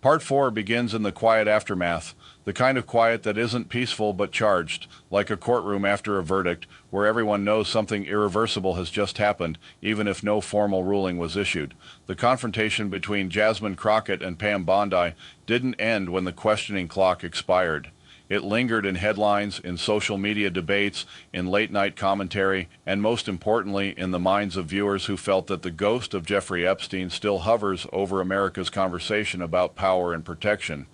Part 4 begins in the quiet aftermath, the kind of quiet that isn't peaceful but charged, like a courtroom after a verdict, where everyone knows something irreversible has just happened, even if no formal ruling was issued. The confrontation between Jasmine Crockett and Pam Bondi didn't end when the questioning clock expired. It lingered in headlines, in social media debates, in late-night commentary, and most importantly, in the minds of viewers who felt that the ghost of Jeffrey Epstein still hovers over America's conversation about power and protection.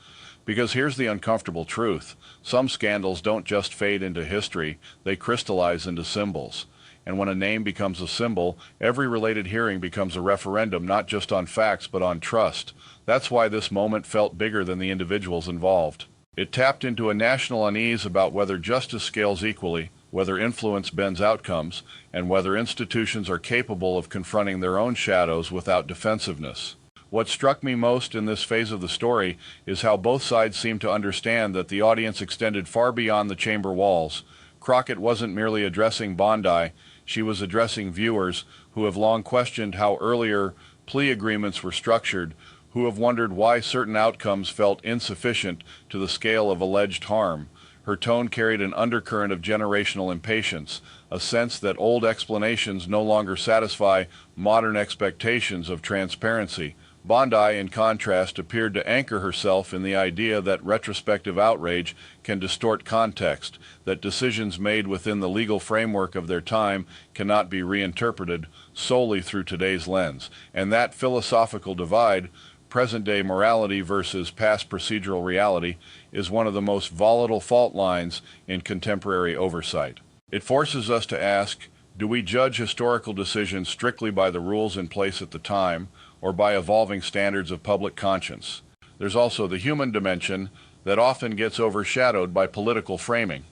Because here's the uncomfortable truth. Some scandals don't just fade into history, they crystallize into symbols. And when a name becomes a symbol, every related hearing becomes a referendum not just on facts but on trust. That's why this moment felt bigger than the individuals involved. It tapped into a national unease about whether justice scales equally, whether influence bends outcomes, and whether institutions are capable of confronting their own shadows without defensiveness. What struck me most in this phase of the story is how both sides seemed to understand that the audience extended far beyond the chamber walls. Crockett wasn't merely addressing Bondi, she was addressing viewers who have long questioned how earlier plea agreements were structured, who have wondered why certain outcomes felt insufficient to the scale of alleged harm. Her tone carried an undercurrent of generational impatience, a sense that old explanations no longer satisfy modern expectations of transparency. Bondi, in contrast, appeared to anchor herself in the idea that retrospective outrage can distort context, that decisions made within the legal framework of their time cannot be reinterpreted solely through today's lens, and that philosophical divide, present-day morality versus past procedural reality, is one of the most volatile fault lines in contemporary oversight. It forces us to ask, do we judge historical decisions strictly by the rules in place at the time, or by evolving standards of public conscience? There's also the human dimension that often gets overshadowed by political framing.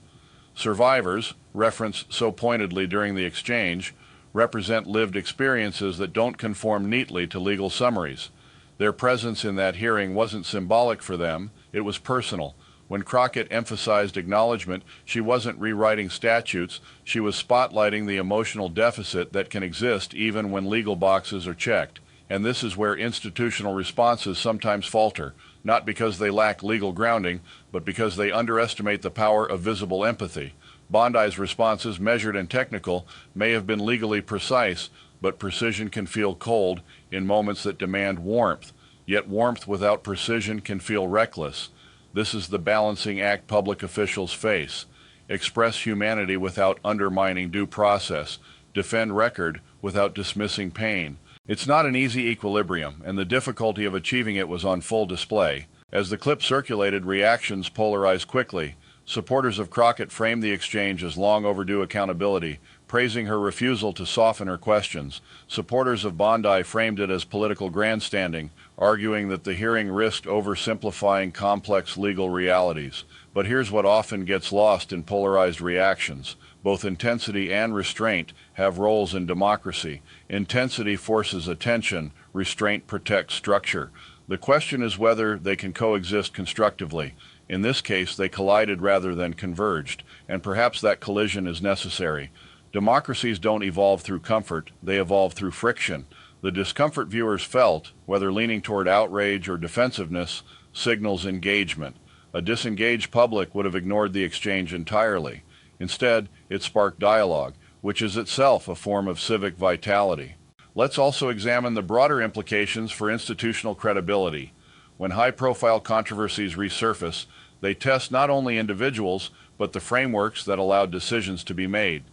Survivors, referenced so pointedly during the exchange, represent lived experiences that don't conform neatly to legal summaries. Their presence in that hearing wasn't symbolic for them, it was personal. When Crockett emphasized acknowledgement, she wasn't rewriting statutes, she was spotlighting the emotional deficit that can exist even when legal boxes are checked. And this is where institutional responses sometimes falter, not because they lack legal grounding, but because they underestimate the power of visible empathy. Bondi's responses, measured and technical, may have been legally precise, but precision can feel cold in moments that demand warmth. Yet warmth without precision can feel reckless. This is the balancing act public officials face. Express humanity without undermining due process. Defend record without dismissing pain. It's not an easy equilibrium, and the difficulty of achieving it was on full display. As the clip circulated, reactions polarized quickly. Supporters of Crockett framed the exchange as long overdue accountability, praising her refusal to soften her questions. Supporters of Bondi framed it as political grandstanding, arguing that the hearing risked oversimplifying complex legal realities. But here's what often gets lost in polarized reactions. Both intensity and restraint have roles in democracy. Intensity forces attention, restraint protects structure. The question is whether they can coexist constructively. In this case, they collided rather than converged, and perhaps that collision is necessary. Democracies don't evolve through comfort, they evolve through friction. The discomfort viewers felt, whether leaning toward outrage or defensiveness, signals engagement. A disengaged public would have ignored the exchange entirely. Instead, it sparked dialogue, which is itself a form of civic vitality. Let's also examine the broader implications for institutional credibility. When high-profile controversies resurface, they test not only individuals, but the frameworks that allowed decisions to be made.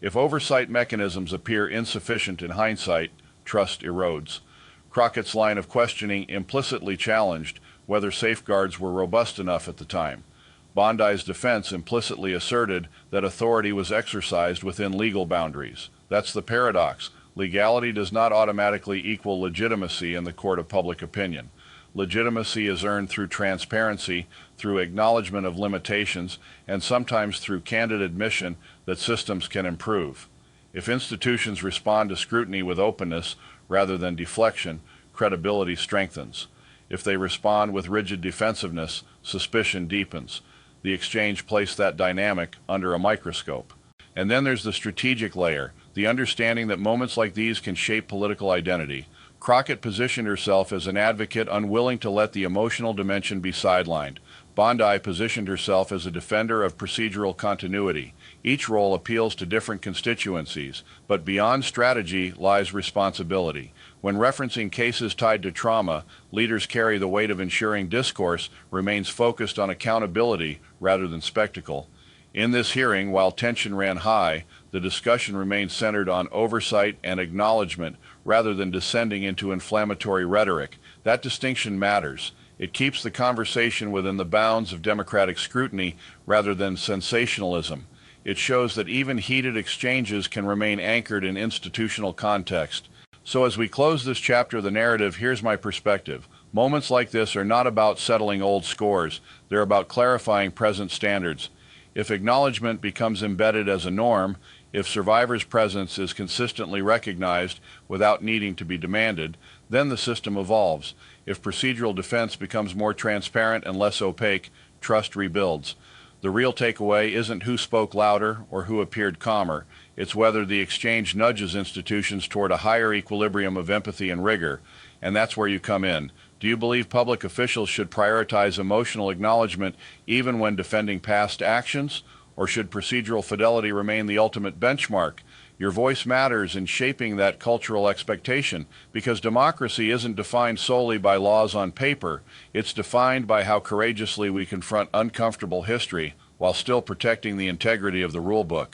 If oversight mechanisms appear insufficient in hindsight, trust erodes. Crockett's line of questioning implicitly challenged whether safeguards were robust enough at the time. Bondi's defense implicitly asserted that authority was exercised within legal boundaries. That's the paradox. Legality does not automatically equal legitimacy in the court of public opinion. Legitimacy is earned through transparency, through acknowledgement of limitations, and sometimes through candid admission that systems can improve. If institutions respond to scrutiny with openness rather than deflection, credibility strengthens. If they respond with rigid defensiveness, suspicion deepens. The exchange placed that dynamic under a microscope. And then there's the strategic layer, the understanding that moments like these can shape political identity. Crockett positioned herself as an advocate unwilling to let the emotional dimension be sidelined. Bondi positioned herself as a defender of procedural continuity. Each role appeals to different constituencies, but beyond strategy lies responsibility. When referencing cases tied to trauma, leaders carry the weight of ensuring discourse remains focused on accountability rather than spectacle. In this hearing, while tension ran high, the discussion remained centered on oversight and acknowledgement rather than descending into inflammatory rhetoric. That distinction matters. It keeps the conversation within the bounds of democratic scrutiny rather than sensationalism. It shows that even heated exchanges can remain anchored in institutional context. So as we close this chapter of the narrative, here's my perspective. Moments like this are not about settling old scores. They're about clarifying present standards. If acknowledgement becomes embedded as a norm, if survivors' presence is consistently recognized without needing to be demanded, then the system evolves. If procedural defense becomes more transparent and less opaque, trust rebuilds. The real takeaway isn't who spoke louder or who appeared calmer. It's whether the exchange nudges institutions toward a higher equilibrium of empathy and rigor. And that's where you come in. Do you believe public officials should prioritize emotional acknowledgement even when defending past actions? Or should procedural fidelity remain the ultimate benchmark? Your voice matters in shaping that cultural expectation, because democracy isn't defined solely by laws on paper. It's defined by how courageously we confront uncomfortable history while still protecting the integrity of the rulebook.